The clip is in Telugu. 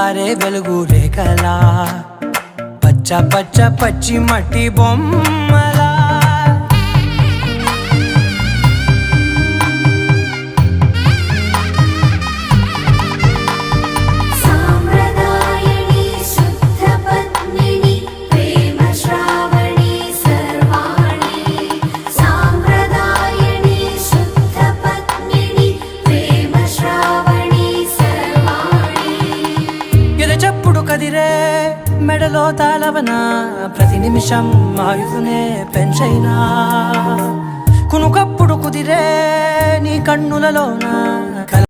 జారే వెలుగు రేఖలా పచ్చ పచ్చ పచ్చి మట్టి బొమ్మలా చెప్పుడు కదిరే మెడలో తాళవన ప్రతి నిమిషం ఆయుధునే పెంచైనా కునుకప్పుడు కుదిరే నీ కన్నులలోన